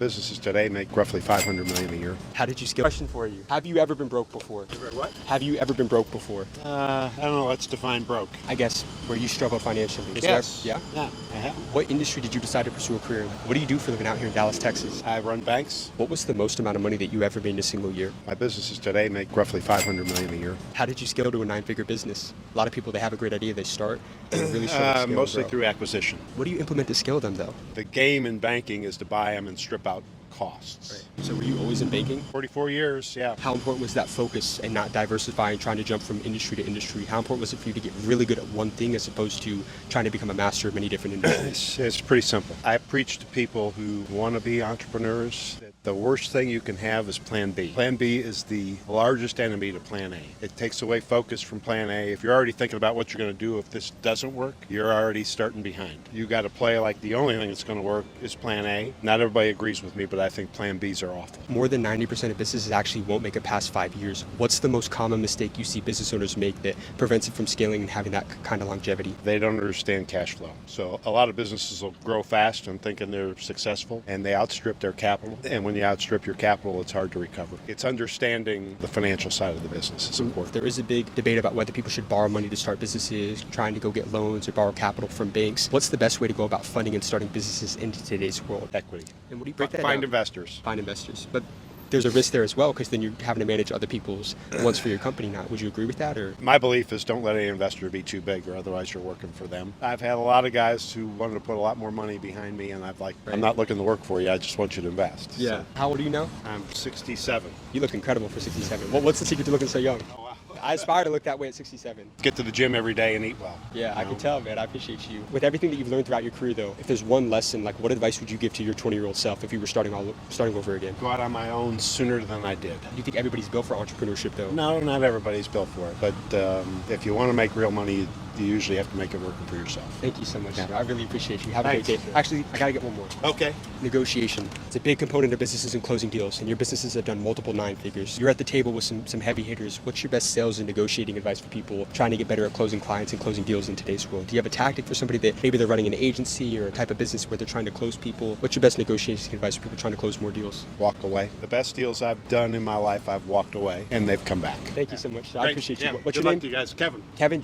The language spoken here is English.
businesses today make roughly $500 million a year. How did you scale? Question for you. Have you ever been broke before? What? Have you ever been broke before? I don't know. Let's define broke. I guess where you struggle financially. Is Yes. there- yeah? Yeah, I have. What industry did you decide to pursue a career in? What do you do for a living out here in Dallas, Texas? I run banks. What was the most amount of money that you ever made in a single year? My businesses today make roughly $500 million a year. How did you scale to a 9-figure business? A lot of people, they have a great idea, they start, and really struggle to scale and Mostly grow. through acquisition. What do you implement to scale them, though? The game in banking is to buy them and strip out costs. So were you always in banking? 44 years, yeah. How important was that focus and not diversifying, trying to jump from industry to industry? How important was it for you to get really good at one thing as opposed to trying to become a master of many different industries? It's pretty simple. I preach to people who want to be entrepreneurs that the worst thing you can have is plan B. Plan B is the largest enemy to plan A. It takes away focus from plan A. If you're already thinking about what you're going to do if this doesn't work, you're already starting behind. You got to play like the only thing that's going to work is plan A. Not everybody agrees with me, but I think plan Bs are awful. More than 90% of businesses actually won't make it past 5 years. What's the most common mistake you see business owners make that prevents it from scaling and having that kind of longevity? They don't understand cash flow. So a lot of businesses will grow fast and thinking they're successful, and they outstrip their capital. And when you outstrip your capital, it's hard to recover. It's understanding the financial side of the business is important. There is a big debate about whether people should borrow money to start businesses, trying to go get loans or borrow capital from banks. What's the best way to go about funding and starting businesses in today's world? Equity. And what do you break that Find down? investors. Find investors. But there's a risk there as well because then you're having to manage other people's wants for your company now. Would you agree with that? Or My belief is don't let any investor be too big or otherwise you're working for them. I've had a lot of guys who wanted to put a lot more money behind me and I'm not looking to work for you, I just want you to invest. So, How old are you now? I'm 67. You look incredible for 67. What's the secret to looking so young? Oh, wow. I aspire to look that way at 67. Get to the gym every day and eat well. Yeah, I can tell, man. I appreciate you. With everything that you've learned throughout your career, though, if there's one lesson, like what advice would you give to your 20-year-old self if you were starting over again? Go out on my own sooner than I did. Do you think everybody's built for entrepreneurship, though? No, not everybody's built for it. But if you want to make real money, you usually have to make it working for yourself. Thank you so much. Yeah. I really appreciate you. Have a Thanks. great day. Actually, I got to get one more. Okay. Negotiation. It's a big component of businesses and closing deals, and your businesses have done multiple 9 figures. You're at the table with some heavy hitters. What's your best sales and negotiating advice for people trying to get better at closing clients and closing deals in today's world? Do you have a tactic for somebody that maybe they're running an agency or a type of business where they're trying to close people? What's your best negotiating advice for people trying to close more deals? Walk away. The best deals I've done in my life, I've walked away, and they've come back. Thank you so much. I appreciate you. Yeah. What's Good your luck name? to you guys. Kevin. Kevin.